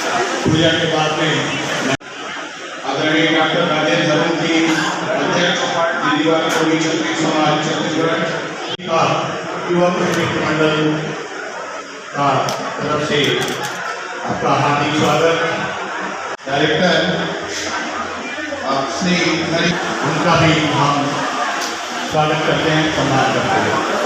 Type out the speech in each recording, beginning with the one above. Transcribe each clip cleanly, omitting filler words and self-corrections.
पूजा के बाद में आदरणीय डॉक्टर राजेंद्र धर्म की अध्यक्ष आदिवासी क्षत्रिय समाज छत्तीसगढ़ का युवा प्रतिनिधि मंडल का तरफ से आपका हार्दिक स्वागत। डायरेक्टर श्री हरि, उनका भी हम स्वागत करते हैं, सम्मान करते हैं।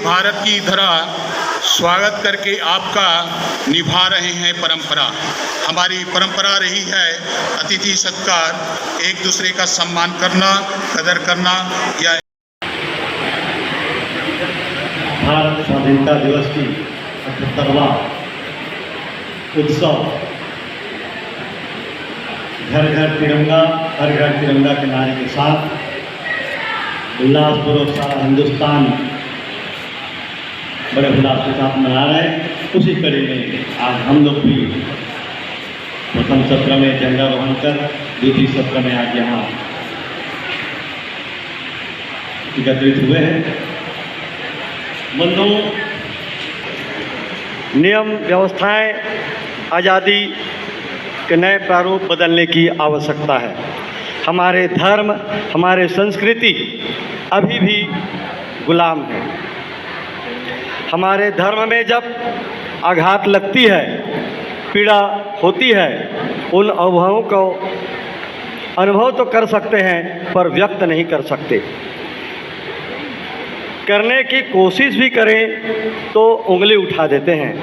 भारत की धरा स्वागत करके आपका निभा रहे हैं परंपरा। हमारी परंपरा रही है अतिथि सत्कार, एक दूसरे का सम्मान करना, कदर करना। या भारत स्वाधीनता दिवस की 78वां उत्सव घर घर तिरंगा, हर घर तिरंगा के नारे के साथ उल्लासपूर्वक सारा हिंदुस्तान बड़े उल्लास के साथ मना रहे हैं। उसी कड़ी में आज हम लोग भी प्रथम सत्र में झंडारोहण कर द्वितीय सत्र में आज यहाँ एकत्रित हुए हैं। बंधुओं, नियम व्यवस्थाएं आज़ादी के नए प्रारूप बदलने की आवश्यकता है। हमारे धर्म, हमारे संस्कृति अभी भी गुलाम है। हमारे धर्म में जब आघात लगती है, पीड़ा होती है, उन अनुभवों को अनुभव तो कर सकते हैं पर व्यक्त नहीं कर सकते। करने की कोशिश भी करें तो उंगली उठा देते हैं।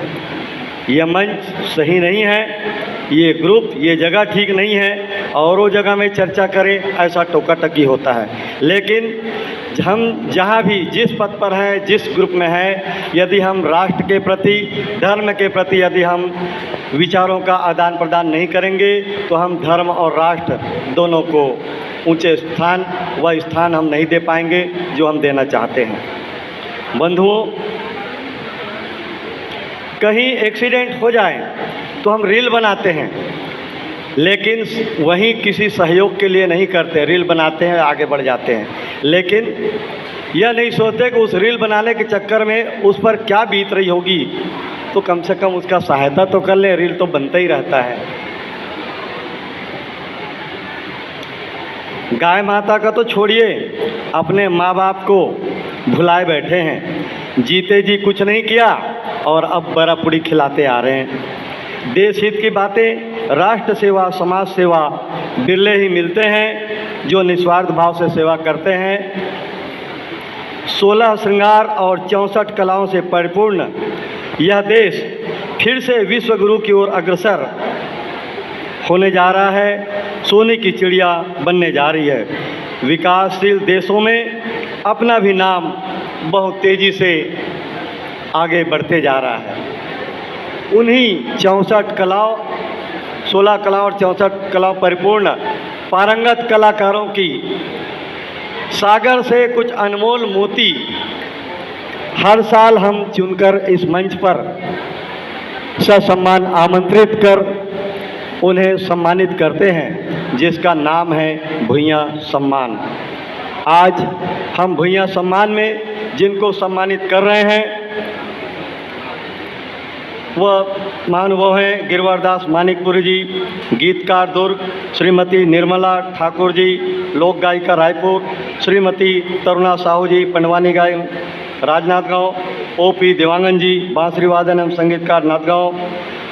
यह मंच सही नहीं है, ये ग्रुप, ये जगह ठीक नहीं है, और वो जगह में चर्चा करें ऐसा टोका टकी होता है। लेकिन हम जहाँ भी जिस पद पर हैं, जिस ग्रुप में हैं, यदि हम राष्ट्र के प्रति, धर्म के प्रति यदि हम विचारों का आदान प्रदान नहीं करेंगे तो हम धर्म और राष्ट्र दोनों को ऊंचे स्थान, वह स्थान हम नहीं दे पाएंगे जो हम देना चाहते हैं। बंधुओं, कहीं एक्सीडेंट हो जाए तो हम रील बनाते हैं, लेकिन वहीं किसी सहयोग के लिए नहीं करते। रील बनाते हैं, आगे बढ़ जाते हैं, लेकिन यह नहीं सोचते कि उस रील बनाने के चक्कर में उस पर क्या बीत रही होगी, तो कम से कम उसका सहायता तो कर लें। रील तो बनता ही रहता है। गाय माता का तो छोड़िए, अपने माँ बाप को भुलाए बैठे हैं। जीते जी कुछ नहीं किया और अब बड़ा पूड़ी खिलाते आ रहे हैं। देश हित की बातें, राष्ट्र सेवा, समाज सेवा बिरले ही मिलते हैं जो निस्वार्थ भाव से सेवा करते हैं। 16 श्रृंगार और 64 कलाओं से परिपूर्ण यह देश फिर से विश्व गुरु की ओर अग्रसर होने जा रहा है। सोने की चिड़िया बनने जा रही है। विकासशील देशों में अपना भी नाम बहुत तेज़ी से आगे बढ़ते जा रहा है। उन्हीं 64 कलाओं, 16 कलाओं और 64 कलाओं परिपूर्ण पारंगत कलाकारों की सागर से कुछ अनमोल मोती हर साल हम चुनकर इस मंच पर ससम्मान आमंत्रित कर उन्हें सम्मानित करते हैं, जिसका नाम है भुइयाँ सम्मान। आज हम भुइयाँ सम्मान में जिनको सम्मानित कर रहे हैं वह महानुभाव हैं गिरवरदास मानिकपुरी जी, गीतकार दुर्ग, श्रीमती निर्मला ठाकुर जी, लोक गायिका रायपुर, श्रीमती तरुणा साहू जी, पंडवानी गायक राजनांदगांव, ओपी देवांगन जी, बांसुरी वादन एवं संगीतकार नांदगांव,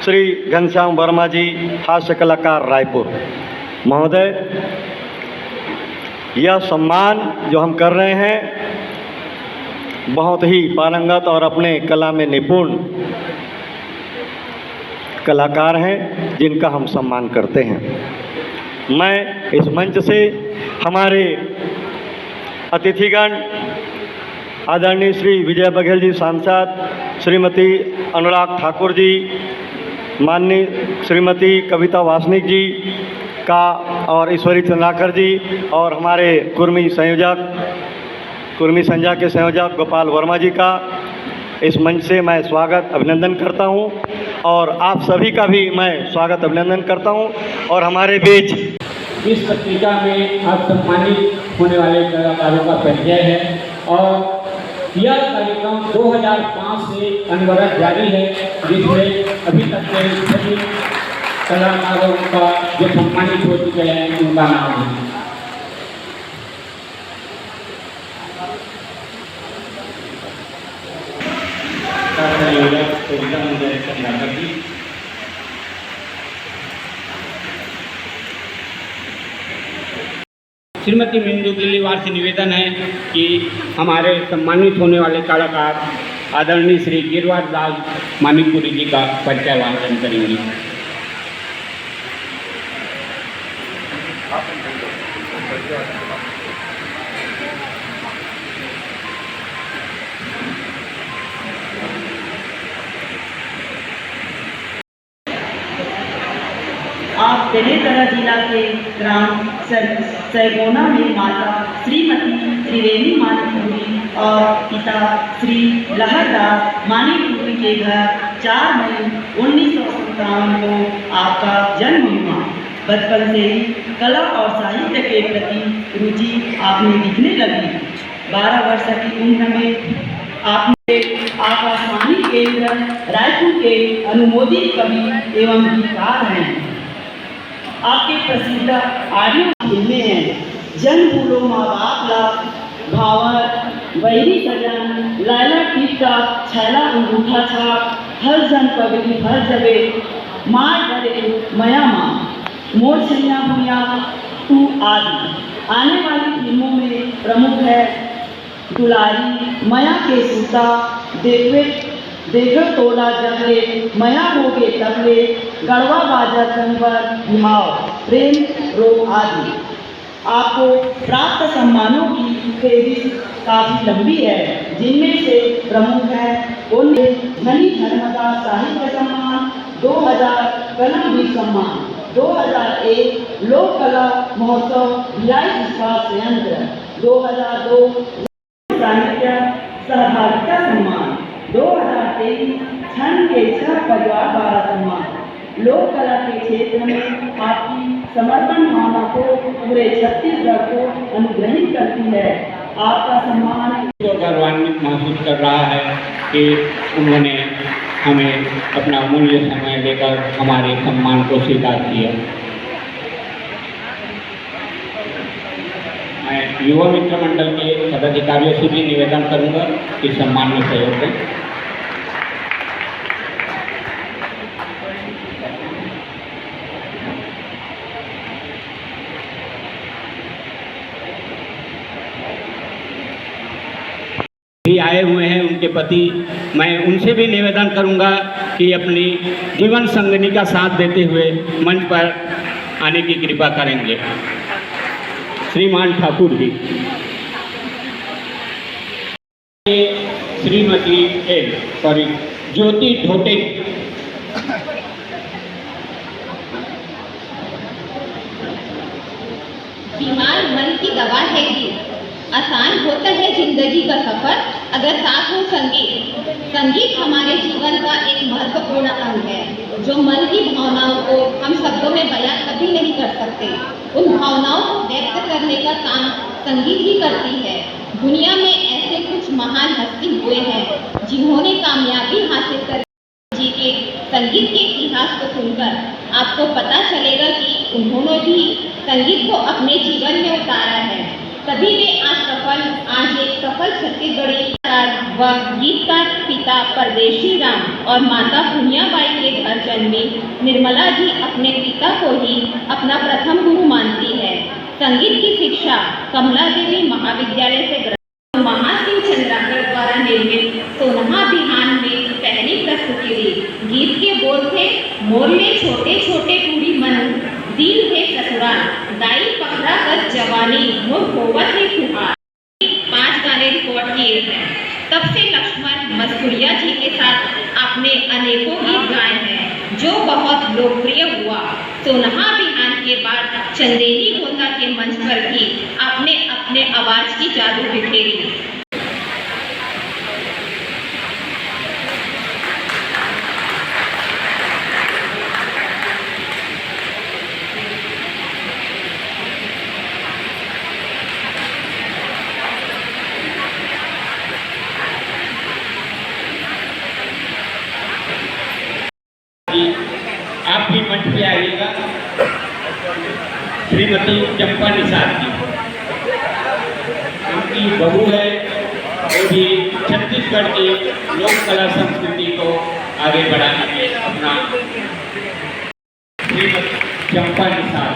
श्री घनश्याम वर्मा जी, हास्य कलाकार, रायपुर। महोदय, यह सम्मान जो हम कर रहे हैं बहुत ही पारंगत और अपने कला में निपुण कलाकार हैं जिनका हम सम्मान करते हैं। मैं इस मंच से हमारे अतिथिगण आदरणीय श्री विजय बघेल जी सांसद, श्रीमती अनुराग ठाकुर जी, माननीय श्रीमती कविता वासनिक जी का और ईश्वरी चंद्राकर जी और हमारे कुर्मी संध्या के संयोजक गोपाल वर्मा जी का इस मंच से मैं स्वागत अभिनंदन करता हूं और आप सभी का भी मैं स्वागत अभिनंदन करता हूं। और हमारे बीच इस पत्रिका में आज सम्मानित होने वाले कलाकारों का परिचय है और यह कार्यक्रम 2005 से अनवरत जारी है, जिसमें अभी तक के सभी कलाकारों का जो सम्मानित हो चुके हैं उनका नाम है। श्रीमती मिंदू गिल्लीवार से निवेदन है कि हमारे सम्मानित होने वाले कलाकार आदरणीय श्री गिरवार लाल मानिकपुरी जी का परिचय वाचन करेंगे। आप बेलेतरा जिला के ग्राम सैगोना में माता श्रीमती त्रिवेणी मानिकपुरी और पिता श्री लहरदास मानिकपुरी के घर 4 मई 1957 को आपका जन्म हुआ। बचपन से ही कला और साहित्य के प्रति रुचि आपने दिखने लगी। 12 वर्ष की उम्र में आपने आकाशवाणी केंद्र रायपुर के अनुमोदित कवि एवं गीतकार हैं। आपके प्रसिद्ध ऑडियो फिल्में हैं जन भूलो माँ बाप ला, भावर, वैरी सजन, लैला टीका, छैला अंगूठा छाप, हर जन पगड़ी हर जबे, मार डरे मया माँ, मोर छैया भूया तू आदि। आने वाली फिल्मों में प्रमुख है दुलारी, मया के सूता, देखो तोला जगले, मया होगे तबले, गढ़वा बाजा संवर, भाव, प्रेम रो आदि। आपको प्राप्त सम्मानों की फेहरिस्त काफ़ी लंबी है, जिनमें से प्रमुख है धनी धर्मदास साहित्य सम्मान, 2000 कलमवीर सम्मान, 2001 लोक कला महोत्सव भिलाई इस्पात संयंत्र, 2002 साहित्य सहभागिता सम्मान, 2023 छंद के 6 परिवार द्वारा सम्मान। लोक कला के क्षेत्र में आपकी समर्पण भावना को पूरे छत्तीसगढ़ को अनुग्रहित करती है। आपका सम्मान गौरवान्वित महसूस कर रहा है कि उन्होंने हमें अपना अमूल्य समय देकर हमारे सम्मान को स्वीकार किया। मैं युवा मित्र मंडल के पदाधिकारियों से भी निवेदन करूंगा कि सम्मान में सहयोग दें। भी आए हुए हैं उनके पति, मैं उनसे भी निवेदन करूंगा कि अपनी जीवन संगिनी का साथ देते हुए मंच पर आने की कृपा करेंगे। श्रीमान ठाकुर जी, श्रीमती ज्योति ढोटे, बीमार मन की दवा है गीत, आसान होता है जिंदगी का सफर अगर साथ हो संगीत। संगीत हमारे जीवन का एक महत्वपूर्ण अंग है, जो मन की भावनाओं को हम शब्दों में बयां कभी नहीं कर सकते। उन भावनाओं को व्यक्त करने का काम संगीत ही करती है। दुनिया में ऐसे कुछ महान हस्ती हुए हैं जिन्होंने कामयाबी हासिल कर जी के संगीत के इतिहास को सुनकर आपको पता चलेगा कि उन्होंने भी संगीत को अपने जीवन में उतारा है। तभी वे आज एक सफल छत्तीसगढ़ी व गीतकार पिता परदेशी राम और माता पुनियाबाई के घर जन्मी निर्मला जी अपने पिता को ही अपना प्रथम गुरु मानती है। संगीत की शिक्षा कमला देवी महाविद्यालय से ग्रहण। महासिंह चंद्राकर द्वारा निर्मित सोनहा बिहान में पहली प्रस्तुति दी। गीत के बोल थे, मोरले छोटे छोटे पूरी मन, दिल है ससुराल, दाई पकड़ा कर जवानी, मोर होवत है फुहार। 5 गाने रिकॉर्ड किए हैं। तब से लक्ष्मण मसूरिया जी के साथ आपने अनेकों गीत गाए हैं जो बहुत लोकप्रिय हुआ। सोनहा बिहान के बाद चंदेरी गोंदा के मंच पर भी आपने अपने आवाज की जादू बिखेरी। आप भी मंच पे आइएगा। श्रीमती चंपा निषाद जी, उनकी बहू है, वो भी छत्तीसगढ़ की लोक कला संस्कृति को आगे बढ़ाने में अपना। श्रीमती चंपा निषाद।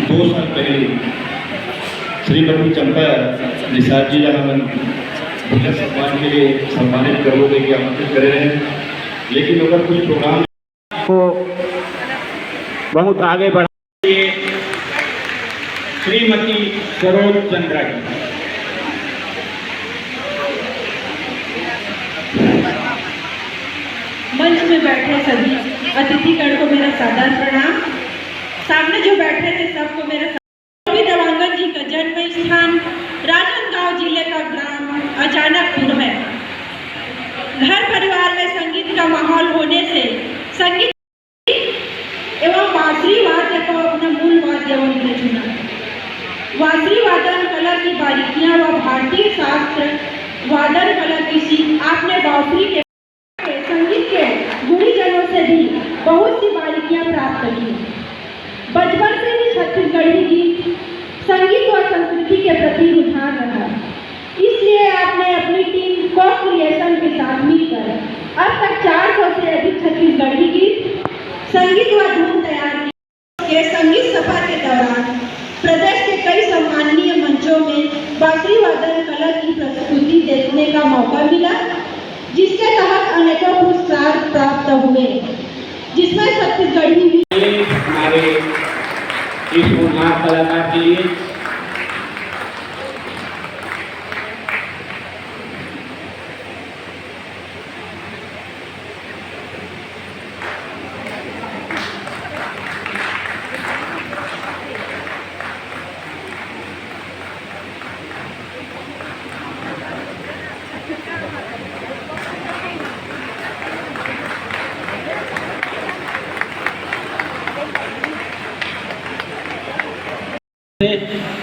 दो साल पहले श्रीमती चंपा निषाद जी हमें जिला सम्मान के लिए सम्मानित करोगे कि आमंत्रित करे रहे हैं, लेकिन अगर कुछ प्रोग्राम को बहुत आगे बढ़ाइए। श्रीमती सरोज चंद्रा जी। मंच में बैठे सभी अतिथिगण को मेरा सादर प्रणाम। सामने जो बैठे थे सबको मेरा देवांगन जी का जन्म स्थान राजनांदगांव जिले का ग्राम अचानकपुर है। घर परिवार में संगीत का माहौल होने से संगीत एवं बांसुरी वाद्य को अपना मूल वाद्य उन्होंने चुना। बांसुरी वादन कला की बारीकियां व भारतीय शास्त्र वादन कला की सीख आपने बांसुरी के संगीत के गुणीजनों से भी बहुत सी बारीकियां प्राप्त की। बचपन से ही छत्तीसगढ़ी गीत संगीत और संस्कृति के प्रति रुझान रहा, इसलिए आपने अपनी टीम को क्रिएशन के साथ मिलकर अब तक 400 से अधिक छत्तीसगढ़ी गीत संगीत व धुन तैयार की। के संगीत सफर के दौरान प्रदेश के कई सम्माननीय मंचों में बांसुरी वादन कला की प्रस्तुति देखने का मौका मिला, जिसके तहत अनेकों पुरस्कार प्राप्त हुए, जिसमें छत्तीसगढ़ी भी। हमारे इस महान कलाकार के लिए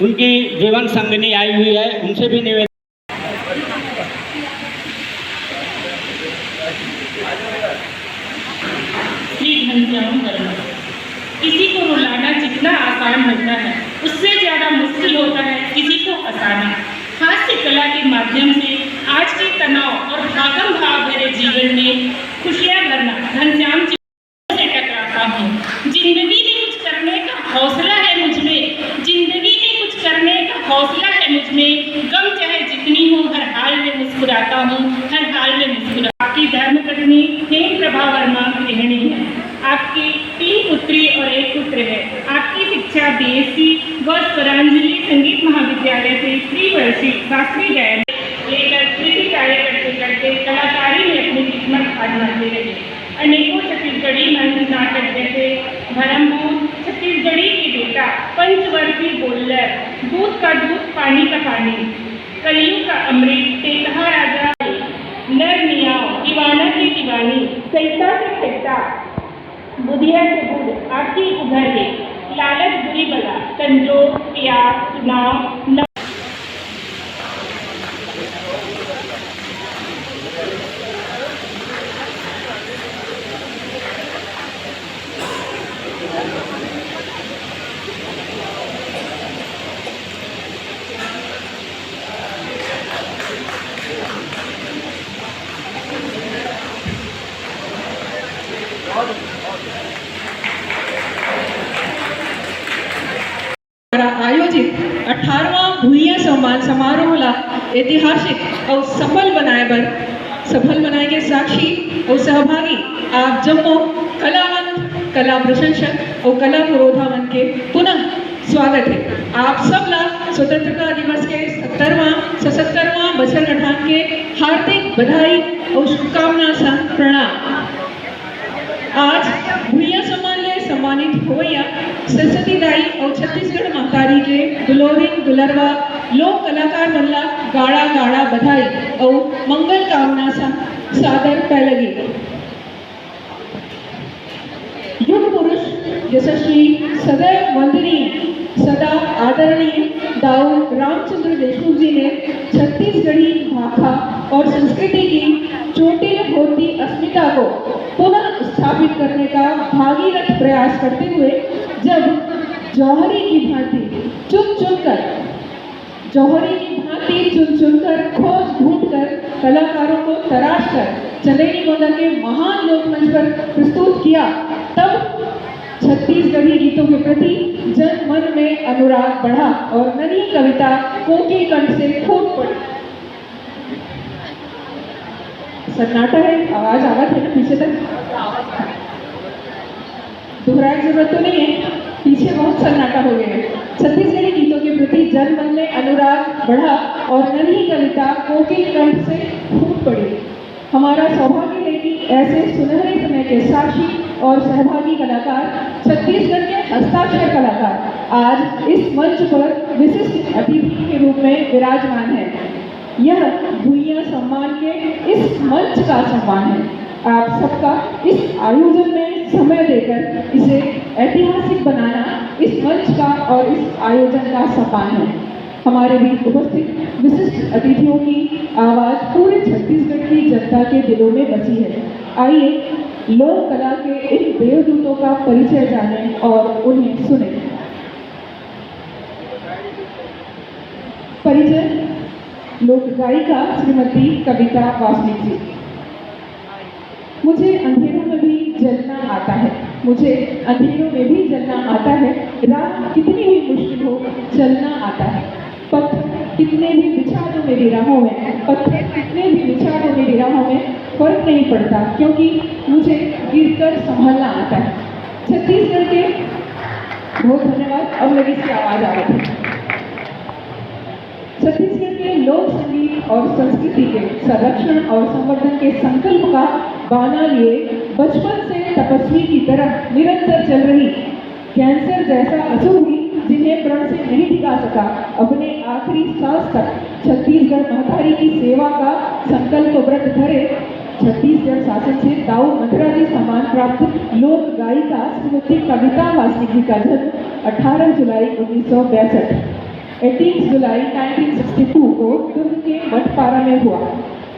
उनकी जीवन संगनी आई हुई है, उनसे भी निवेदन। किसी को रुलाना जितना आसान होता है उससे ज़्यादा मुश्किल होता है किसी को हंसाना। हास्य कला के माध्यम से आज के तनाव और भागम भाग भरे जीवन में खुशियाँ भरना घनश्याम जी से टकराता हूँ। जिंदगी में कुछ करने का हौसला है मुझ में, जिंदगी में कुछ करने का हौसला है मुझ में। गम चाहे जितनी हो हर हाल में मुस्कुराता हूँ, हर हाल में मुस्कुरा। आपकी धर्मपत्नी हेम प्रभा वर्मा गृहिणी है। आपकी 3 पुत्री और 1 पुत्र है। आपकी शिक्षा BSc व स्वरांजलि संगीत महाविद्यालय से त्रिवर्षीय शास्त्रीय गायन लेकर कृति कार्य करते करते कलाकारी में अपनी किस्मत आजमाते रहे। अनेकों छत्तीसगढ़ी मंच नाटक जैसे भरमभूत, छत्तीसगढ़ी के बेटा, पंचवर्षीय बोलर, दूध का दूध पानी का पानी, कलियुग का अमृत, तेतहा राजा, नर मियाँ, दीवाना की दीवानी, सैता से सैता, बुधिया से बुध, आपकी उधर है, लालच बुरी बला, संजोग, प्यास, चुनाव, 18वां भूइया सम्मान समारोहला ऐतिहासिक और सफल बनाए के साक्षी और सहभागी आप जम्मो कलावंत, कला प्रशंसक और कला पुरोधा के पुनः स्वागत है। आप सब ला स्वतंत्रता दिवस के 77वां बछर गठान के हार्दिक बधाई और शुभकामना संग प्रणाम। आज भूइया सम्मान ले सम्मानित होया सरस्वती दाई और छत्तीसगढ़ महतारी के दुलोरिन दुलरवा लोक कलाकार मल्ला गाड़ा गाड़ा बधाई और मंगल कामना संग सादर पैलगी। युग पुरुष यशस्वी सदैव वंदनीय सदा आदरणीय दाऊ रामचंद्र देशमुख जी ने छत्तीसगढ़ी भाषा और संस्कृति की चोटिल होती अस्मिता को पुनः स्थापित करने का भागीरथ प्रयास करते हुए जब जौहरी की भांति चुन चुनकर खोज ढूंढ कर कलाकारों को तराश कर चंदेरी गोंदा के महान लोकमंच पर प्रस्तुत किया, तब छत्तीसगढ़ी गीतों के प्रति जन मन में अनुराग बढ़ा और नई कविता कोकिल कंठ से फूट पड़ी। सन्नाटा है, आवाज आवाज है ना पीछे तक, दोहराए की जरूरत तो नहीं है, पीछे बहुत सन्नाटा हो गया है। छत्तीसगढ़ी गीतों के प्रति जन मन में अनुराग बढ़ा और नई कविता कोकिल कंठ से फूट पड़ी। हमारा सौभाग्य है कि ऐसे सुनहरे समय के साक्षी और सहभागी कलाकार, छत्तीसगढ़ के हस्ताक्षर कलाकार आज इस मंच पर विशिष्ट अतिथि के रूप में विराजमान है। यह भूइया सम्मान के इस मंच का सम्मान है। आप सबका इस आयोजन में समय देकर इसे ऐतिहासिक बनाना इस मंच का और इस आयोजन का सम्मान है। हमारे बीच उपस्थित विशिष्ट अतिथियों की आवाज पूरे छत्तीसगढ़ की जनता के दिलों में बसी है। आइए लोक कला के इन देवदूतों का परिचय जानें और उन्हें सुने। परिचय लोक गायिका श्रीमती कविता वासनिक जी। मुझे अंधेरों में भी जलना आता है, मुझे अंधेरों में भी जलना आता है, रात कितनी भी मुश्किल हो चलना आता है, पत्थर कितने भी बिछा दो मेरी राहों में, पत्थर कितने भी बिछा दो मेरी राहों में, फर्क नहीं पड़ता क्योंकि मुझे गिरकर संभलना आता है। छत्तीसगढ़ के बहुत धन्यवाद। अब लगी इसकी आवाज आ रही है। छत्तीसगढ़ के लोक संगीत और संस्कृति के संरक्षण और संवर्धन के संकल्प का बाना लिए बचपन से तपस्वी की तरह निरंतर चल रही कैंसर जैसा असुर भी जिन्हें प्रण से नहीं टिका सका, अपने आखिरी सांस तक छत्तीसगढ़ महतारी की सेवा का संकल्प व्रत धरे छत्तीसगढ़ शासन से दाऊ मंत्रा जी सम्मान प्राप्त लोक गायिका श्रीमती कविता वासनिक जी का जन्म 18 जुलाई 1962 18 जुलाई 1962 को दुर्ग के मठपारा में हुआ।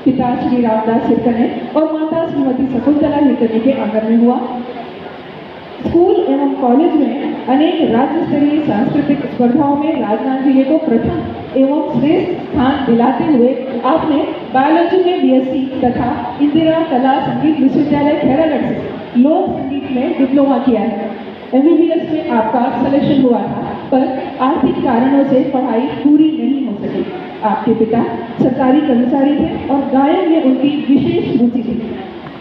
पिता श्री रामदास हिरकने और माता श्रीमती शकुंतला हिरकने के आंगन में हुआ। स्कूल एवं कॉलेज में अनेक राज्य स्तरीय सांस्कृतिक स्पर्धाओं में राजनाथ जिले को प्रथम एवं श्रेष्ठ स्थान दिलाते हुए आपने बायोलॉजी में बीएससी तथा इंदिरा कला संगीत विश्वविद्यालय खैरागढ़ से लोक संगीत में डिप्लोमा किया है। एमबीबीएस में आपका सिलेक्शन हुआ था, पर आर्थिक कारणों से पढ़ाई पूरी नहीं हो सकी। आपके पिता सरकारी कर्मचारी थे और गायन में उनकी विशेष रुचि थी।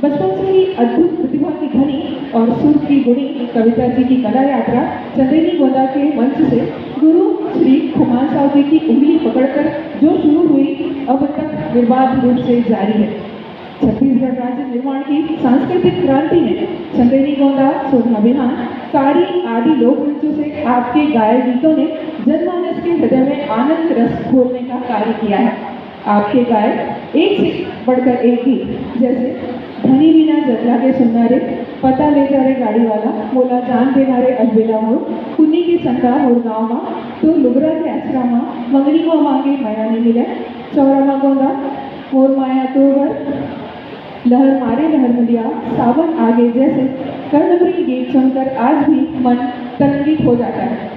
बचपन से ही अद्भुत प्रतिभा की धनी और सुर की गुणी कविता जी की कला यात्रा चंदेरी गोंदा के मंच से गुरु श्री खुमान साहब जी की उंगली पकड़कर जो शुरू हुई अब तक निर्बाध रूप से जारी है। छत्तीसगढ़ राज्य निर्माण की सांस्कृतिक क्रांति में चंदेरी गोंदा, सोधा बिहान, कारी आदि लोक नृत्यों से आपके गाये गीतों ने जनमानस के हृदय में आनंद रस घोलने का कार्य किया है। आपके गायक एक से बढ़कर एक गीत जैसे धनी बिना जगला के सुनना रे, पता ले जा रे गाड़ी वाला, मोला जान देना रे अलबेला मोर, कुन्नी की संता मोर गाँव माँ, तो लुगरा के आसरा माँ, मंगनी को मांगे माया नहीं मिले, चौरामा गोंदा मोर माया तोवर, लहर मारे लहर मिलिया, सावन आगे जैसे कर्णप्रिय गीत सुनकर आज भी मन तरंगित हो जाता है।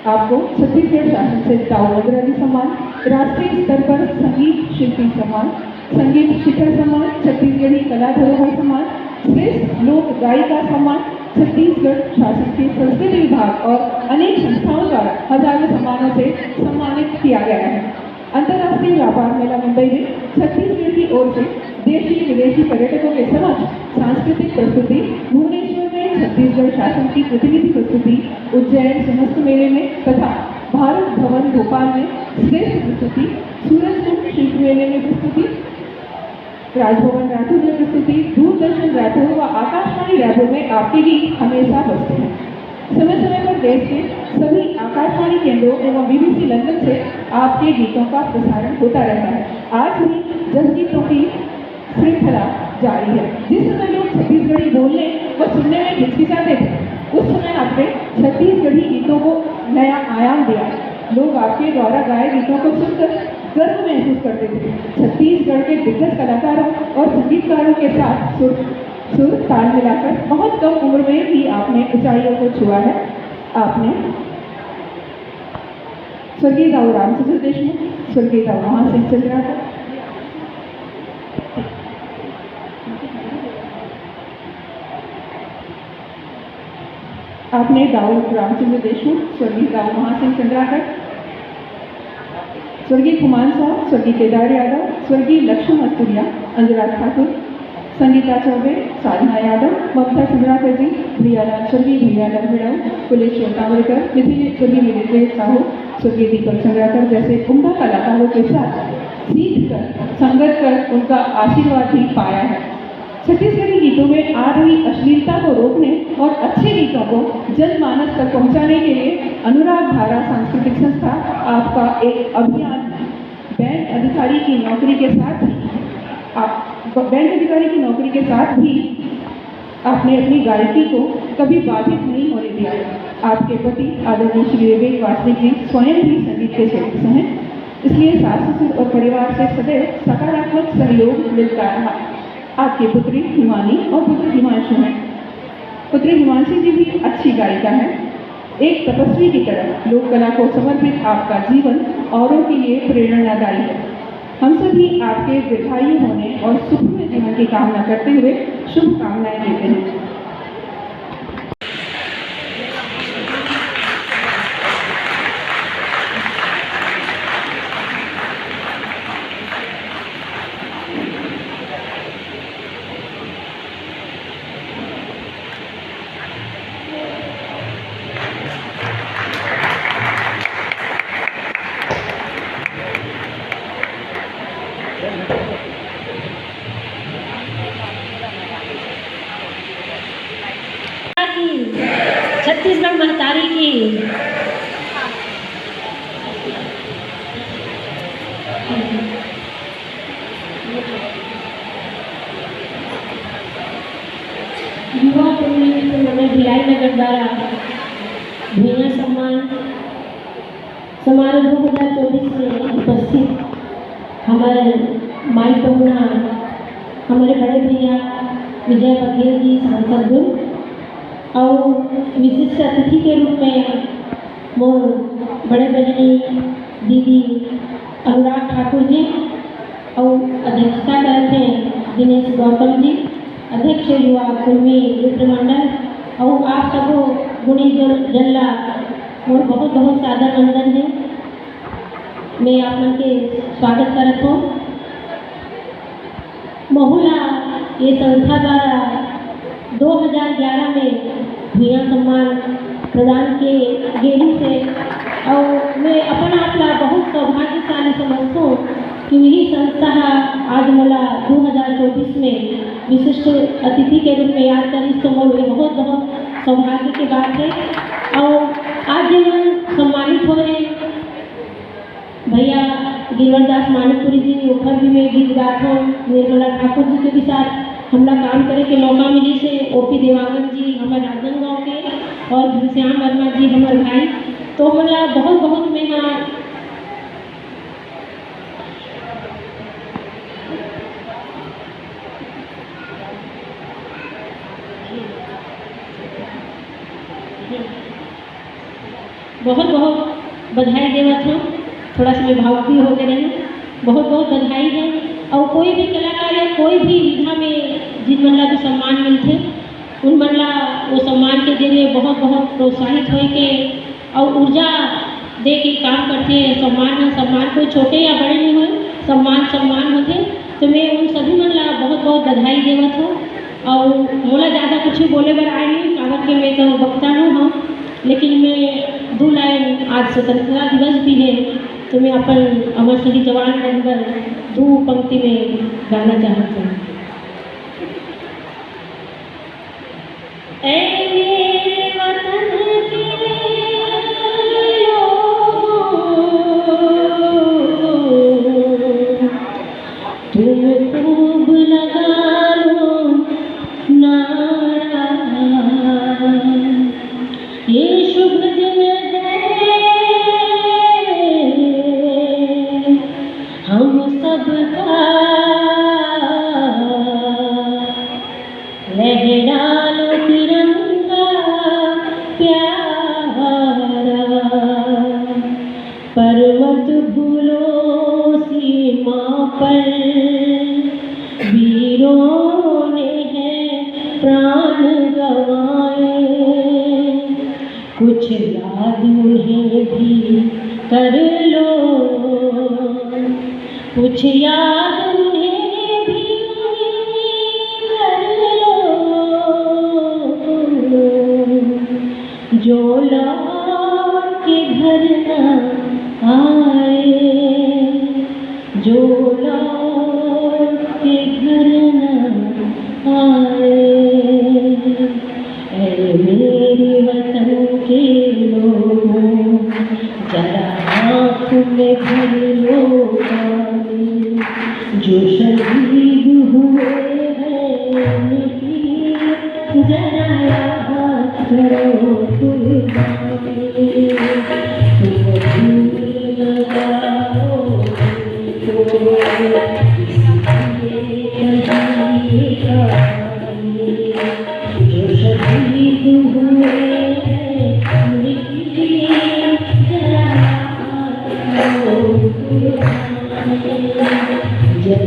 आपको छत्तीसगढ़ शासन से दाऊ मंत्रा जी सम्मान, राष्ट्रीय स्तर पर संगीत शिल्पी सम्मान, संगीत शिखर सम्मान, छत्तीसगढ़ी कला धरोहर सम्मान, श्रेष्ठ लोक गायिका सम्मान, छत्तीसगढ़ शासन के संस्कृति विभाग और अनेक संस्थाओं द्वारा हजारों सम्मानों से सम्मानित किया गया है। अंतर्राष्ट्रीय व्यापार मेला मुंबई में छत्तीसगढ़ की ओर से देशी विदेशी पर्यटकों के समक्ष सांस्कृतिक प्रस्तुति, भुवनेश्वर में छत्तीसगढ़ शासन की प्रतिनिधि प्रस्तुति, उज्जैन समस्त मेले में तथा भारत भवन भोपाल में श्रेष्ठ प्रस्तुति, सूरजकुंड शिल्प मेले में प्रस्तुति, राजभवन रायपुर में प्रस्तुति, दूरदर्शन रायपुर व आकाशवाणी रायपुर में आपके गीत हमेशा बजते हैं। समय समय पर देश के सभी आकाशवाणी केंद्रों एवं BBC लंदन से आपके गीतों का प्रसारण होता रहता है। आज भी जस गीतों की श्रृंखला जारी है। जिस समय लोग छत्तीसगढ़ी बोलने व सुनने में हिचकिचाते थे, उस समय आपने छत्तीसगढ़ी गीतों को नया आयाम दिया। लोग आपके द्वारा गाए गीतों को सुनकर गर्व महसूस करते थे। छत्तीसगढ़ के दिग्गज कलाकारों और संगीतकारों के साथ सुर ताल मिलाकर बहुत कम उम्र में ही आपने ऊंचाइयों को छुआ है। आपने स्वर्गीय दाऊ रामचंद्र देशमुख, स्वर्गीय दाऊ महासिंह चंद्राकर, आपने दाऊ रामचंद्र देशमुख, स्वर्गीय दाऊ महासिंह चंद्राकर, स्वर्गीय कुमार साहब, स्वर्गीय केदार यादव, स्वर्गीय लक्ष्मण अस्तुरिया, अंजला ठाकुर, संगीता चौबे, साधना यादव, ममता चंद्राकर जी, भैयालाल, स्वर्गीय भैयालाल भिड़ाऊ, कुलेश्वर कांवड़कर, स्वर्गीय मिथिलेश साहू, स्वर्गीय दीपक चंद्राकर जैसे उम्दा कलाकारों के साथ सीख कर संगत कर उनका आशीर्वाद ही पाया है। छत्तीसगढ़ी गीतों में आ रही अश्लीलता को रोकने और अच्छे गीतों को जनमानस तक पहुंचाने के लिए अनुराग धारा सांस्कृतिक संस्था आपका एक अभियान बैंक अधिकारी की नौकरी के साथ भी आपने अपनी गायकी को कभी बाधित नहीं होने दिया। आपके पति आदरणीय श्री विवेक वासनिक जी स्वयं भी संगीत के क्षेत्र से हैं, इसलिए सास ससुर और परिवार से सदैव सकारात्मक सहयोग मिलता रहा। आपकी पुत्री हिमानी और पुत्र हिमांशु हैं। पुत्री हिमांशु जी भी अच्छी गायिका है। एक तपस्वी की तरह लोक कला को समर्पित आपका जीवन औरों के लिए प्रेरणादायी है। हम सभी आपके दीर्घायु होने और सुखमय जीवन की कामना करते हुए शुभकामनाएं देते हैं। छत्तीसगढ़ महतारी की युवा भिलाई नगर द्वारा भैया सम्मान समारोह 2024 में उपस्थित हमारे माई पहुना हमारे बड़े भैया विजय बघेल जी सांसद और विशिष्ट अतिथि के रूप में मोर बड़े बहनी दीदी अनुराग ठाकुर जी और अध्यक्षता करते हैं दिनेश गौतम जी, अध्यक्ष युवा कुर्मी मित्र मंडल और आप सबको गुणी जल्ला मोर बहुत बहुत सादर वंदन है। मैं आप मन के स्वागत करता हूँ। महुला ये संस्था द्वारा 2011 में भैया सम्मान प्रदान किए गेली से और मैं अपना आपला बहुत सौभाग्यशाली समझता हूँ कि यही संस्था आज मला 2024 में विशिष्ट अतिथि के रूप में याद करी तो मोर बहुत बहुत सौभाग्य की बात है। और आज जीवन सम्मानित हो रहे भैया गिरवरदास मानिकपुरी जी ओखर भी में गीत गाथा निर्मला ठाकुर जी के भी साथ हमला काम करे के मौका मिली से ओपी देवांगन जी हमारे राजनांदगांव के और घनश्याम वर्मा जी हमारे भाई, तो हमारा बहुत बहुत मैं बहुत बहुत बधाई देवत हूँ। थोड़ा सा मैं भावुक भी हो गए हैं। बहुत बहुत बधाई है। और कोई भी कलाकार या कोई भी विधा में जिन मन भी सम्मान मिलते उन मनला वो सम्मान के जरिए बहुत बहुत प्रोत्साहित हो के और ऊर्जा दे के काम करते हैं। सम्मान कोई छोटे या बड़े नहीं हो, सम्मान होते। तो मैं उन सभी मनला बहुत बहुत बधाई देवत हूँ। और मोला ज़्यादा कुछ बोले बर आए नहीं, कागज के मैं तो वक्ता हूँ हम, लेकिन मैं 2 लाइन, आज स्वतंत्रता दिवस भी है तो मैं अपन अमर शहीद जवान नंबर 2 पंक्ति में गाना चाहती हूँ। ऐ मेरे वतन के लोगों, तुम खूब लगा लो नारा, ये शुभ दिन है हम सबका, लहरा लो तिरंगा प्यारा, पर मत भूलो सीमा पर वीरों ने है प्राण गंवाए, कुछ याद उन्हें भी कर लो, कुछ याद उन्हें भी कर लो, जो लौट के घर न आए, जो लौट के घर न आए। ऐ मेरे वतन के लोगों, जरा आँख में भर लो पानी, जो शहीद हुए हैं उनकी जरा याद करो कुर्बानी, तुम भूल न जाओ उनको, इसलिए कहानी, जो शहीद हुए हैं उनकी जरा याद करो कुर्बानी, जय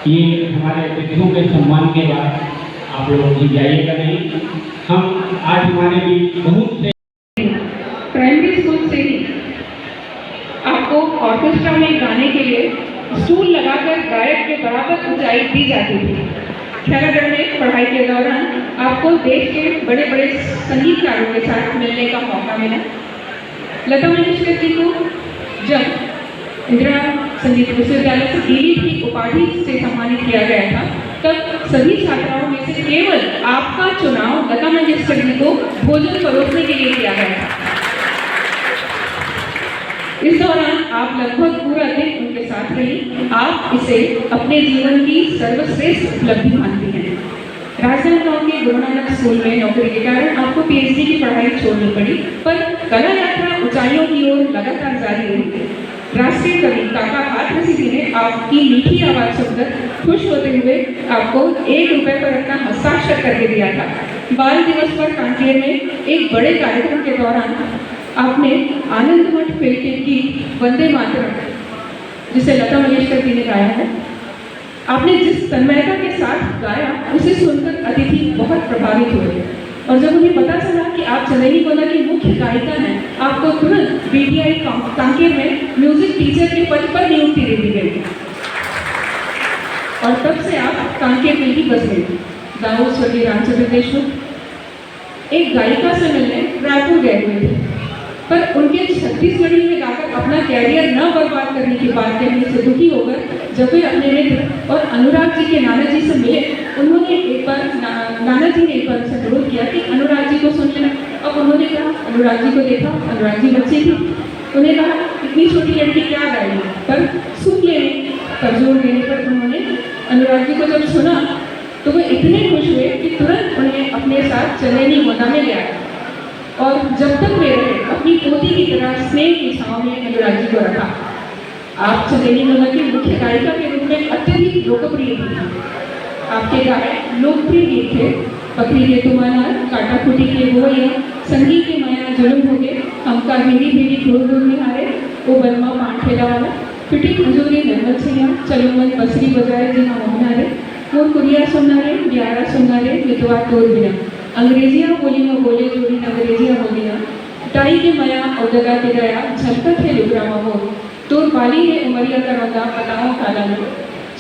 ये हमारे अतिथियों के सम्मान के बाद आप लोग भी जाइएगा नहीं। हम आज हमारे भी बहुत से प्राइमरी स्कूल से ही आपको ऑर्केस्ट्रा में गाने के लिए स्टूल लगाकर गायक के बराबर ऊंचाई दी जाती थी। खैरागढ़ में पढ़ाई के दौरान आपको देश के बड़े बड़े संगीतकारों के साथ मिलने का मौका मिला। लता मंगेशकर जी को जब इंदिरा संगीत विश्वविद्यालय से दिल्ली की उपाधि से सम्मानित किया गया था, तब सभी छात्राओं में से केवल आपका चुनाव लता मंगेशकर जी को भोजन परोसने के लिए किया गया था। इस दौरान आप लगभग पूरा दिन उनके साथ रही। आप इसे अपने जीवन की सर्वश्रेष्ठ उपलब्धि मानती हैं। राजनांदगांव के गुरु नानक स्कूल में नौकरी के कारण आपको पीएचडी की पढ़ाई छोड़नी पड़ी, पर कला यात्रा ऊंचाइयों की ओर लगातार जारी रही। राष्ट्रीय कवि काका हाथरसी जी ने आपकी मीठी आवाज सुनकर खुश होते हुए आपको 1 रुपए पर अपना हस्ताक्षर करके दिया था। बाल दिवस पर कांकेर में एक बड़े कार्यक्रम के दौरान आपने आनंद मठ फिल्म के गीत वंदे मातरम, जिसे लता मंगेशकर जी ने गाया है, आपने जिस तन्मयता के साथ गाया उसे सुनकर अतिथि बहुत प्रभावित हुए। और जब उन्हें पता चला कि आप चंदेरी गोला की मुख्य गायिका हैं, आपको तुरंत बीटीआई कांकेर में म्यूजिक टीचर के पद पर नियुक्ति दे दी गई और तब से आप कांकेर में ही बस गए। दाऊ स्वर्गीय रामचंद्र देशमुख एक गायिका से मिलने रायपुर गए हुए थे, पर उनके छत्तीसगढ़ी में गाकर अपना कैरियर न बर्बाद करने की बात कहने से दुखी होकर जब वे अपने मित्र और अनुराग जी के नाना जी से मिले, उन्होंने एक बार नाना जी ने एक बार उनसे अनुरोध किया कि अनुराग जी को सुन लेना। अब उन्होंने कहा, अनुराग जी को देखा, अनुराग जी बच्चे थी, उन्हें कहा इतनी छोटी लड़की क्या गाएगी, पर सुन लेने पर जोर देने पर उन्होंने अनुराग जी को जब सुना तो वे इतने खुश हुए कि तुरंत उन्हें अपने साथ चंदेरी गोला में ले आए। और जब तक वे रहे अपनी पोती की तरह स्नेह की छांव में अनुराग जी को रखा। आप चंदेरी नगर की मुख्य गायिका के रूप में अत्यधिक लोकप्रिय थी। आपके गायक लोकप्रिय गीत थे पकड़ी के तुम्हारा, काटा खुटी के गोया, संगी के माया जुलम हो गए, हमका हिंदी भेड़ी धूल धूल निहारे, वो बर्मा पान ठेला वाला, फिटिंग हजूरी निर्मल छैया, चलो मन बसरी बजाए जी हम मोहनारे, मोर कुरिया सुनारे, ग्यारह सुनारे, विधवा तोड़ बिना, अंग्रेजियाँ बोली में बोले जोड़ी अंग्रेजियाँ बोलियाँ, टाई के माया और जगा के गया, झलकत है लुगरा मोर, तोर बाली है उमरिया का रंगा पताओं काला में।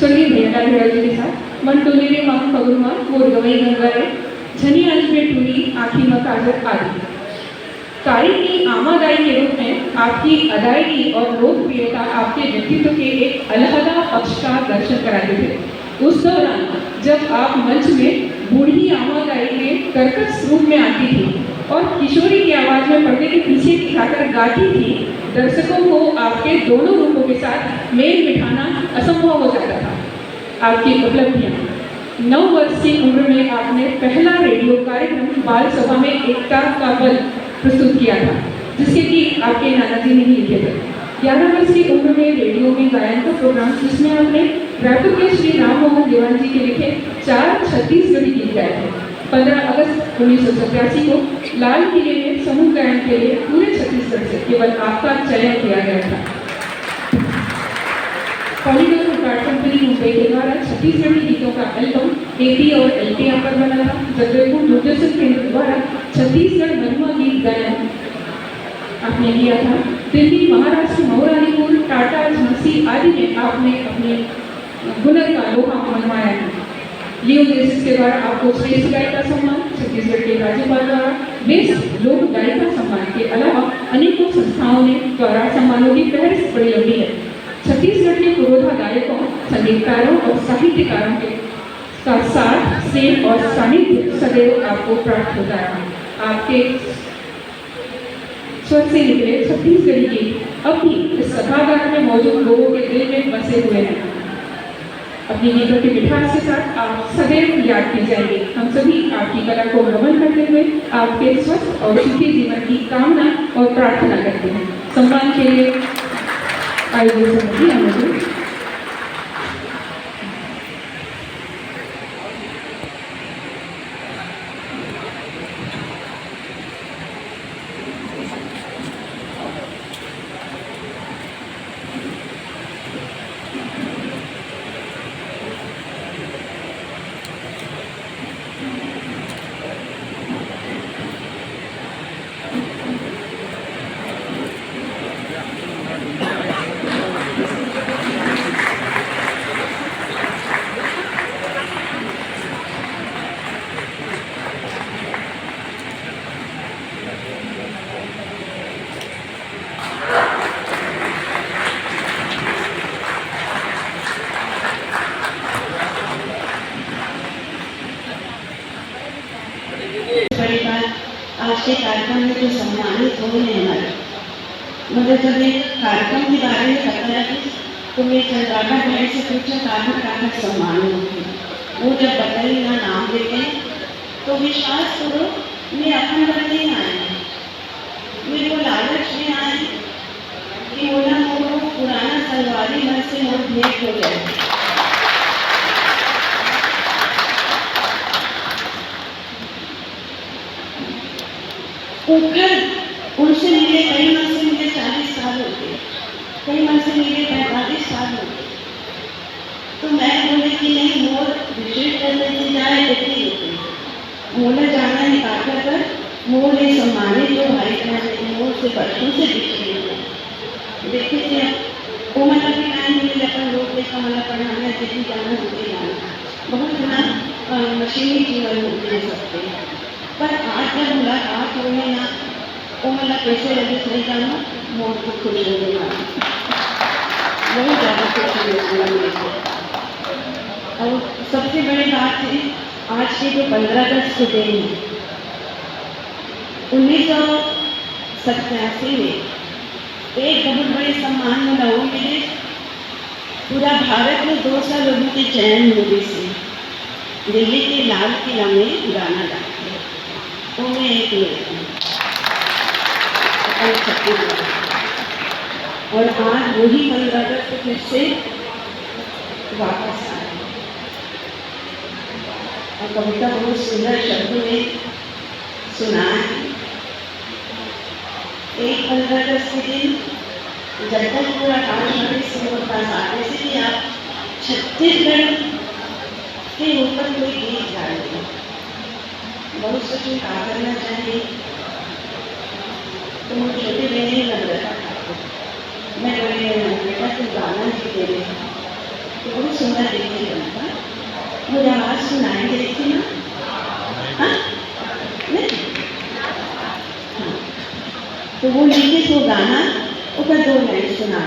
चलिए भैया जी के साथ मन टोले रे माम पगुमा मोर गवई गंगा रे, झनी अंज में टूरी आँखी में काजर आदि। कारी की आमादाई के रूप में आपकी अदायगी और लोकप्रियता आपके व्यक्तित्व के एक अलहदा पक्ष का दर्शन कराते थे। उस दौरान जब आप मंच में बूढ़ी आमादाई के कर्कश रूप में आती थी और किशोरी की आवाज में पर्दे के पीछे दिखाकर गाती थी, दर्शकों को आपके दोनों रूपों के साथ मेल बिठाना असंभव हो जाता था। आपकी उपलब्धियाँ 9 वर्ष की उम्र में आपने पहला रेडियो कार्यक्रम बाल सभा में एकता का बल प्रस्तुत किया था, जिसके गीत आपके नाना जी ने लिखे थे। 11 वर्ष की उम्र में रेडियो में गायन का प्रोग्राम, जिसमें आपने रायपुर के श्री राम मोहन देवान जी के लिखे 4 छत्तीसगढ़ी गीत गाए थे। 15 अगस्त 1987 को लाल किले में समूह गायन के लिए पूरे छत्तीसगढ़ से केवल आपका चयन किया गया था। पॉलीगन रिकॉर्ड कंपनी मुंबई के द्वारा छत्तीसगढ़ी गीतों का एल्बम एपी और एलपी यहाँ पर बना था। जगदलपुर दूरदर्शन केंद्र द्वारा छत्तीसगढ़ महिमा गीत गायन आपने किया था। दिल्ली, महाराष्ट्र, मऊरानीपुर, टाटा, झांसी आदि में आपने अपने हुनर का लोहा मनवाया है। लियो ग्रेसिस के द्वारा आपको श्रेष्ठ गायिका सम्मान, छत्तीसगढ़ के राज्यपाल द्वारा बेस्ट लोक गायिका सम्मान के अलावा अनेकों संस्थाओं ने द्वारा सम्मानों की फहरिस्त बड़ी लंबी है। छत्तीसगढ़ के पुरोधा गायकों, संगीतकारों और साहित्यकारों के साथ स्नेह और सानिध्य सदैव आपको प्राप्त होता रहा। आपके स्वर से निकले छत्तीसगढ़ी गीत अब भी इस सभागार में मौजूद लोगों के दिल में बसे हुए हैं। अपनी गीतों की मिठास के साथ आप सदैव याद की जाएंगे। हम सभी आपकी कला को नमन करते हुए आपके स्वस्थ और सुखी जीवन की कामना और प्रार्थना करते हैं। सम्मान के लिए आयोजन समिति आमंत्रित। आज के कार्यक्रम में जो सम्मानित हुए हैं हमारे, मगर जब एक कार्यक्रम के बारे में पता लगी तो मैं चंद्राका भाई से पूछा कहाँ सम्मानित होते। वो जब बताई ना नाम देते तो विश्वास करो मैं अपन बदले नहीं आए, मेरे को लालच में आए कि बोला मोर पुराना सलवारी मन से मोर भेंट हो जाए। उनसे मिले कई मन से मिले 40 साल हो गए, कई मन से मिले 45 साल हो गए। तो मैं बोले कि नहीं मोर रिट्रीट करने की जाए देखी होती मोला जाना निकाल कर मोर ये सम्मानित जो भाई बहन मोर से बच्चों से बिछड़ी हुए देखिए थे वो मतलब कि टाइम मिले अपन लोग देखा मतलब पढ़ाना जितनी जाना होती जाना बहुत ना मशीनी जीवन होते सकते हैं। पर आज जब मुलाकात हो गई ना वो मतलब कैसे लगे सही जाना मोर को खुश हो गया, बहुत ज़्यादा खुश हो गया। और सबसे बड़ी बात है आज के जो 15 अगस्त के दिन 1987 में एक बहुत बड़े सम्मान में लहू मिले। पूरा भारत में 200 लोगों के चयन मूवी से दिल्ली के लाल किला में गाना गाते तो मैं एक और छत्तीसगढ़। और आज वही 15 अगस्त फिर से वापस आए और कविता बहुत सुंदर शब्दों में सुना है। एक 15 अगस्त के दिन जब तक पूरा कार्यक्रम से पास आते थे कि आप छत्तीसगढ़ के ऊपर कोई गीत गाएंगे, बहुत सोचो क्या करना चाहिए। तो मुझे छोटे बहने लग रहा था, मैं बेटा तुम गाना जी दे रहे तो बहुत सुंदर देखने लगता, मुझे आवाज़ सुनाएंगे देखिए ना। हाँ नहीं हाँ, तो वो लेके सो गाना ऊपर 2 लाइन सुना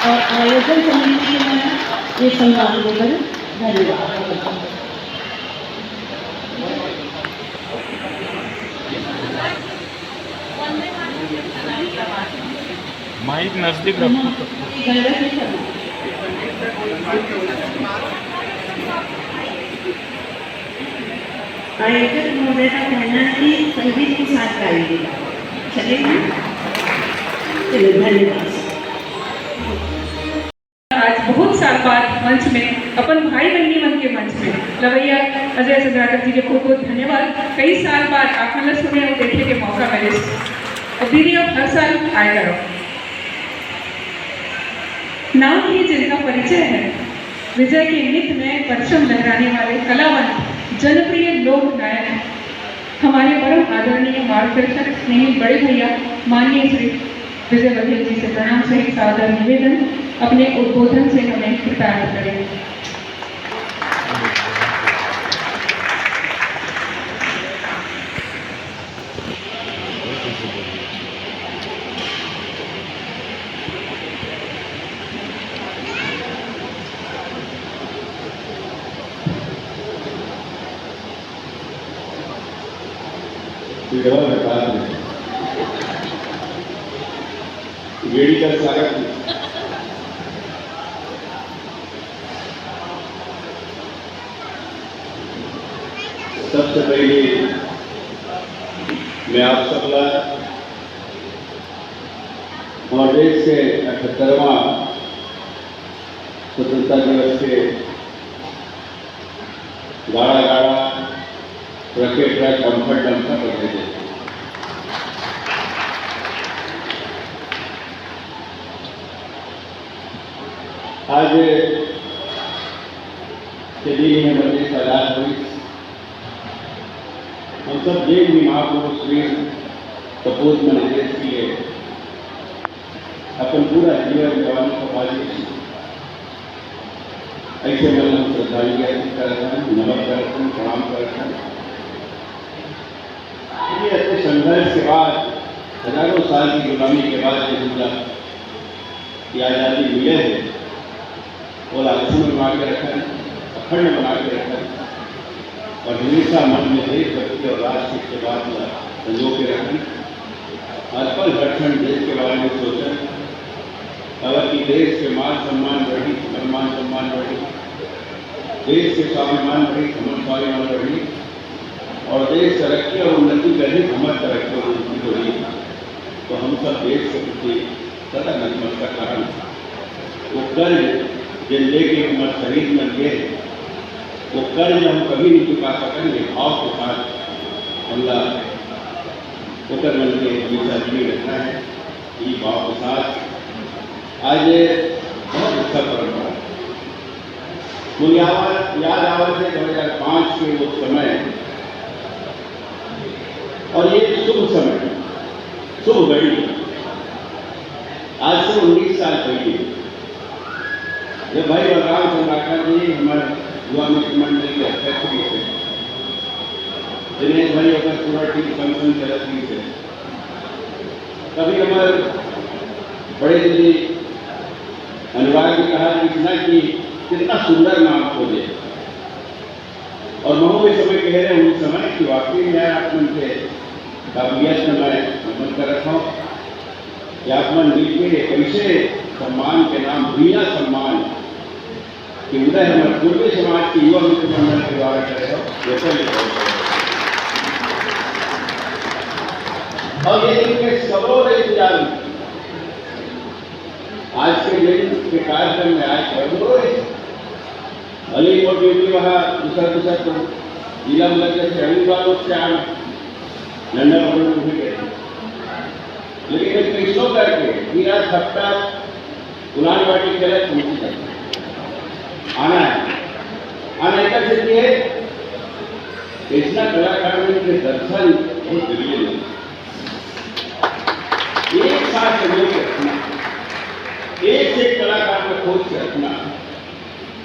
और आयोजन समिति के ये सम्मान देकर धन्यवाद। माइक नजदीक रखो। आयोजक महोदय का कहना है कि संगीत के साथ गाएंगे, चलेगा? चलो धन्यवाद। आज बहुत साल बाद मंच में अपन भाई बहनी मन के मंच में लवैया अजय चंद्राकर जी के बहुत बहुत धन्यवाद। कई साल बाद आप मतलब सुने और देखने के मौका मिले और दीदी अब हर साल आया करो। नाम ही जिनका परिचय है, विजय के नित्य नए परचम लहराने वाले कलावंत, जनप्रिय लोक नायक, हमारे परम आदरणीय मार्गदर्शक स्नेही बड़े भैया माननीय श्री विजय बघेल जी से प्रणाम सहित सादर निवेदन अपने उद्बोधन से हमें प्रदान करें। वेड़ी का स्वागत। सबसे पहले मैं आप सबला हमारे देश के 78वां स्वतंत्रता दिवस के गाड़ा गाड़ा ट्रके ट्रक डंपर डंपर करते थे। आज के दिन में बड़ी सलाह हुई, हम सब ये भी महापुरुष वीर कपूर में देश के लिए अपन पूरा जीवन जवानों को बाजी ऐसे मन हम श्रद्धांजलि अर्पित करते हैं, नमन करते हैं, प्रणाम करते हैं। ये ऐसे संघर्ष के बाद, हजारों साल की गुलामी के बाद जो दूसरा की आज़ादी मिले है, वो अक्षुण बना के रखा है, अखंड बना के रखा है और हमेशा मन में देशभक्ति और राष्ट्र के बाद संजो के रखा है। हर पल हर क्षण देश के बारे में सोचें, अगर कि देश के मान सम्मान बढ़ी, सम्मान बढ़ी, देश के स्वाभिमान बढ़ी, स्वाभिमान बढ़ी, और देश तरक्की और उन्नति करे, हमारी तरक्की और उन्नति बढ़ी, तो हम सब देश के प्रति सदा नतमस्तक कारण वो कर्ज जिन लेके हमारे शरीर में गए, वो कर्ज हम कभी नहीं चुका सकेंगे। भाव के साथ हमला होकर मन के हमेशा जुड़ी रखना है। ये भाव के साथ आज बहुत अच्छा परंपरा मुझे याद आवा से 2005 के वो समय और ये शुभ समय, शुभ घड़ी, आज से 19 साल पहले जब भाई बलराम चंद्राकर जी हमारे युवा मित्र मंडल के अध्यक्ष भी थे, दिनेश भाई होकर पूरा टीम फंक्शन चलत भी थे, तभी हमारे बड़े दीदी अनुराग जी कहा कि कितना सुंदर नाम खोजे, और महू इस समय कह रहे हैं उस समय कि वाकई में आप मन के काबिलियत में मैं मन कर रखा हूँ कि आप मन मिल के ऐसे सम्मान के नाम भूया सम्मान कि उदय हमारे पूर्वी समाज के युवा मित्र मंडल के द्वारा करे हो, जैसे और ये दिन के सबों इंतजार आज के दिन के कार्यक्रम में आज अली और ड्यूटी वहाँ दूसरा तो जिला लग शहरी वालों से आना नंदा भी गए, लेकिन एक पैसों करके पूरा सप्ताह गुलाम बाटी खेला पहुंची जाती आना है। आना एक सिद्धि है, इतना कलाकार के दर्शन बहुत जरूरी है। एक साथ सहयोग रखना, एक से कलाकार में खोज से रखना,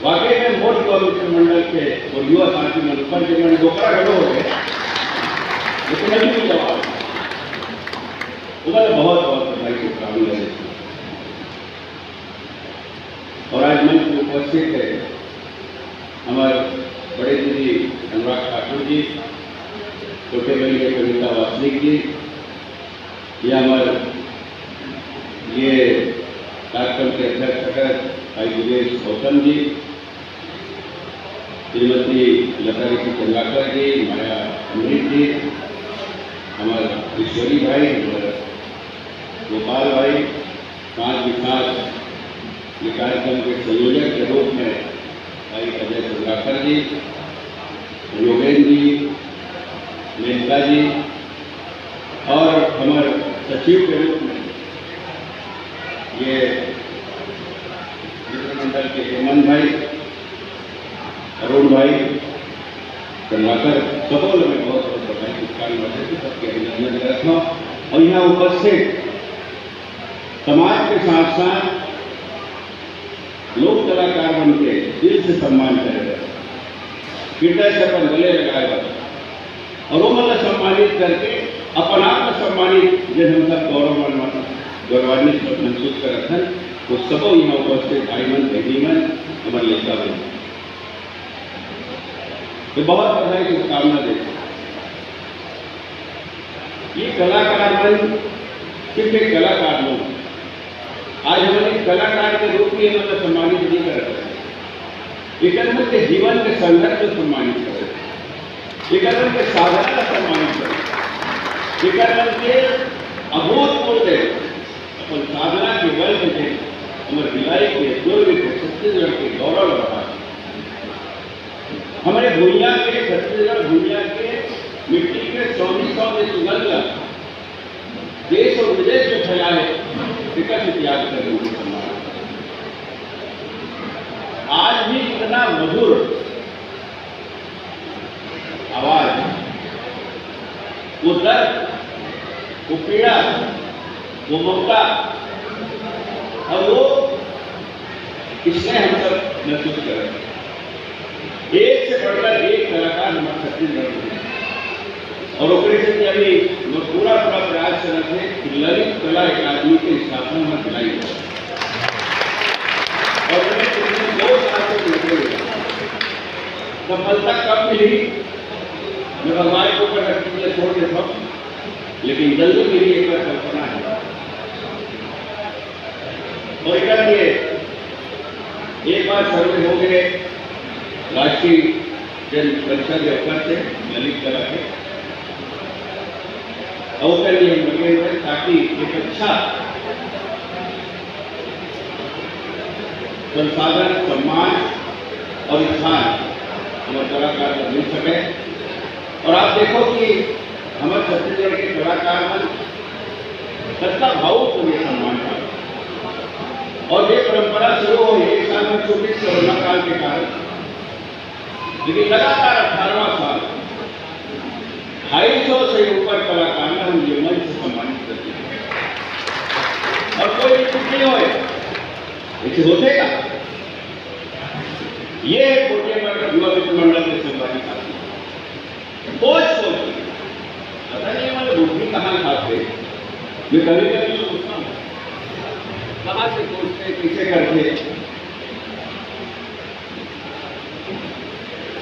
वाकई में मोट युवा मित्र मंडल के और युवा साथी मंडल पर जब मैंने डोकरा गढ़ो हो गए, लेकिन अभी भी जवाब उधर बहुत बधाई को काबिल है। और आज मंच में उपस्थित है हमारे बड़े दीदी अनुराग ठाकुर जी, छोटे भाई के कविता वासनिक जी, या हमारे ये कार्यक्रम के अध्यक्ष भाई विवेक गौतम जी, श्रीमती लता ऋषि चंद्राकर जी, माया अमृत जी, हमारे ईश्वरी भाई, हमारे गोपाल भाई, साथ ही साथ ये कार्यक्रम के संयोजक के रूप में भाई अजय चंद्राकर जी, योगेंद्र जी, मेनका जी, और हमारे सचिव के रूप में ये मंडल के हेमंत भाई, अरुण भाई, चंद्राकर, सबों में बहुत बहुत बधाई सबके अभिनंदन रखना। और यहाँ उपस्थित समाज के साथ साथ लोक कलाकार बन के दिल से सम्मान करेगा, हृदय से अपन गले लगाएगा, और वो मतलब सम्मानित करके अपन आप सम्मानित जैसे हम सब गौरवान्वित महसूस कर रखा, वो सबों यहाँ उपस्थित भाई मन, बहनी मन, हमारे लेखा बन तो बहुत बधाई शुभकामना देते। ये कलाकार मन सिर्फ एक कलाकार लोग, आज हमारे कलाकार के रूप में मतलब सम्मानित नहीं कर रहे, एक के जीवन के संघर्ष को सम्मानित कर रहे, एक के साधना का सम्मानित कर रहे, एक के अभूतपूर्व अपन साधना के बल से हमारे भिलाई के दुर्ग के छत्तीसगढ़ के गौरव बढ़ा, हमारे भूमिया के छत्तीसगढ़ भूमिया के मिट्टी के 100 में सुगंध देश और विदेश में फैलाए विकसित याद करने की सम्मान। आज भी इतना मधुर आवाज, वो दर्द, वो पीड़ा, वो ममता, और वो इसमें हम सब महसूस कर रहे हैं। एक से बढ़कर एक कलाकार हमारे छत्तीसगढ़ में, और ओकरे से अभी पूरा प्रयास कर रहे थे कि ललित कला अकादमी के स्थापना में दिलाई है, और उन्हें 2 साल से निकले सफलता कब मिली जब हमारे ऊपर रखी छोड़ के सब लेकिन जल्दी मेरी एक बार कल्पना है और लिए एक बार सर्वे हो गए राष्ट्रीय जन परिषद अवसर से ललित कला के अवसर लिए लगे हुए ताकि एक अच्छा संसाधन सम्मान और स्थान हमारे कलाकार को मिल सके। और आप देखो कि हमारे छत्तीसगढ़ के कलाकार मन सत्ता भावुक को ये सम्मान पाए और ये परंपरा शुरू हो एक साल में छोटी कोरोना काल के कारण, लेकिन लगातार 18वां साल 250 से ऊपर कलाकार ने हम ये मंच से सम्मानित करते हैं और कोई निश्चित नहीं होए इसे होतेगा। ये कोटे पर युवा मित्र मंडल के संवादी साथी सोच पता नहीं हमारे बुद्धि कहाँ खाते, मैं कभी कभी सोचता हूँ कहाँ से सोचते किसे करते।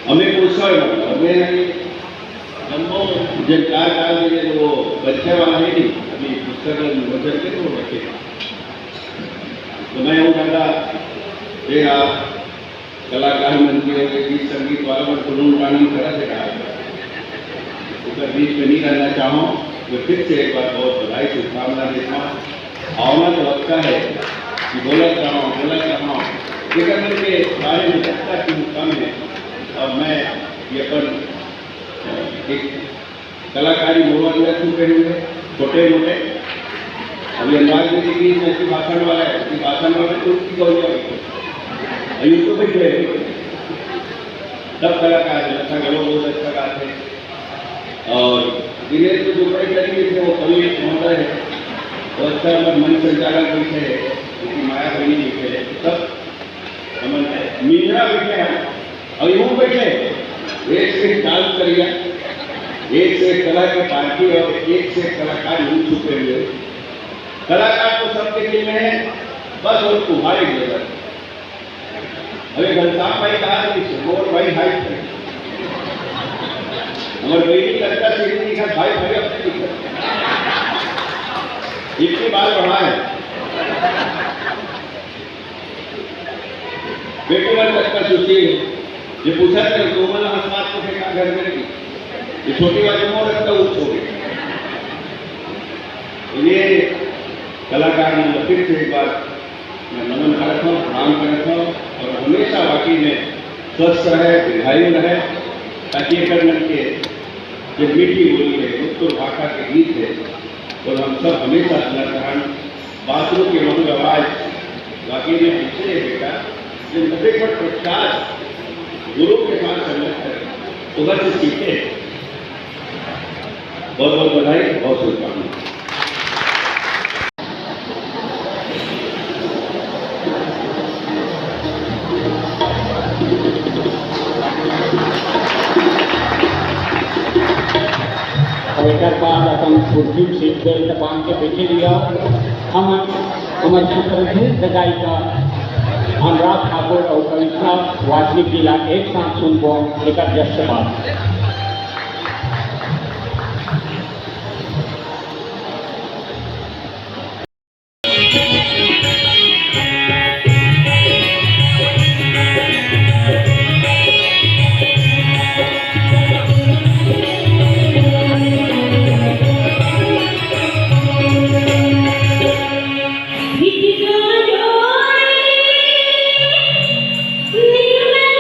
हमें पूछा हमें हमको जनकार काल में वो बच्चे वाला है नहीं अभी पुस्तक विमोचन के वो बच्चे, तो मैं वो कहता ये आप कलाकार मंत्री गीत संगीत वाला मैं जुनून कानून करा से कहा उसका बीच में नहीं रहना चाहूँ तो फिर से एक बार बहुत बधाई शुभकामना देता हूँ। आना तो अच्छा है कि बोला चाहूँ लेकिन मेरे बारे में लगता कि कम है और मैं ये पर एक कलाकारी मोहन में छुपे हुए छोटे मोटे अभी अनुराग जी की ऐसी भाषण वाला है उसकी भाषण वाला तो उसकी गौरव यूट्यूब पे थे सब कलाकार अच्छा गलो बहुत अच्छा गाते और दिनेश को जो बड़े करीबी थे वो कवि महोदय है वो अच्छा मन संचालक बैठे है उसकी माया बहनी बैठे है सब मीरा बैठे हैं और यूँ बैठे एक से डांस कर लिया एक से कला की पार्टी और एक से कलाकार यूँ छुपे हुए कलाकार को सबके दिल में है बस और तुम्हारे जरूरत। अरे घनश्याम भाई कहा मोर भाई भाई हमारे बहनी लगता सीढ़ी का भाई भाई अपने इतनी बार बढ़ा है बेटी वाले लगता सोचिए ये पूछा था तो मैंने हंसमात को फेंका घर में रखी ये छोटी वाली मोर लगता उच्च हो गई। ये कलाकार ने फिर से एक बार मैं नमन करता हूँ प्रणाम करता हूँ और हमेशा वाकई में स्वस्थ रहे दीर्घायु रहे ताकि ये करने के जो मीठी बोली है उत्तर भाषा के गीत है और हम सब हमेशा सुनकर बाथरूम के मधुर आवाज वाकई में पिछले बेटा जो 90% गुरु के साथ संगत करें उधर से सीखे। बहुत बहुत बधाई बहुत शुभकामनाएं। एकर बाद अपन कुर्सी सीट बेल्ट बांध के बैठे लिया हम हमारे सुप्रसिद्ध गायिका अनुराग ठाकुर और कविता वाल्मीकि जिला एक साथ सुनबो एक जस्ट बात। निर्मल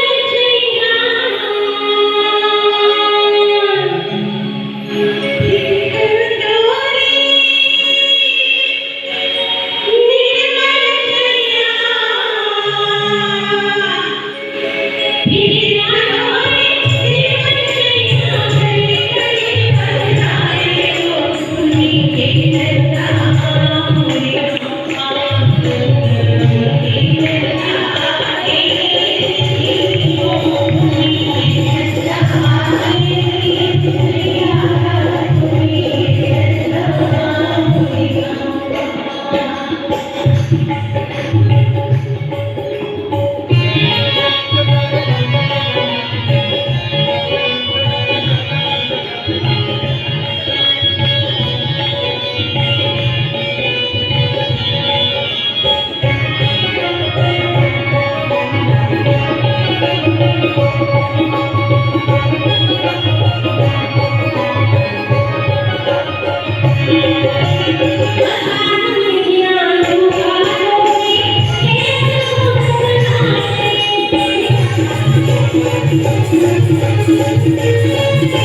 Thank you.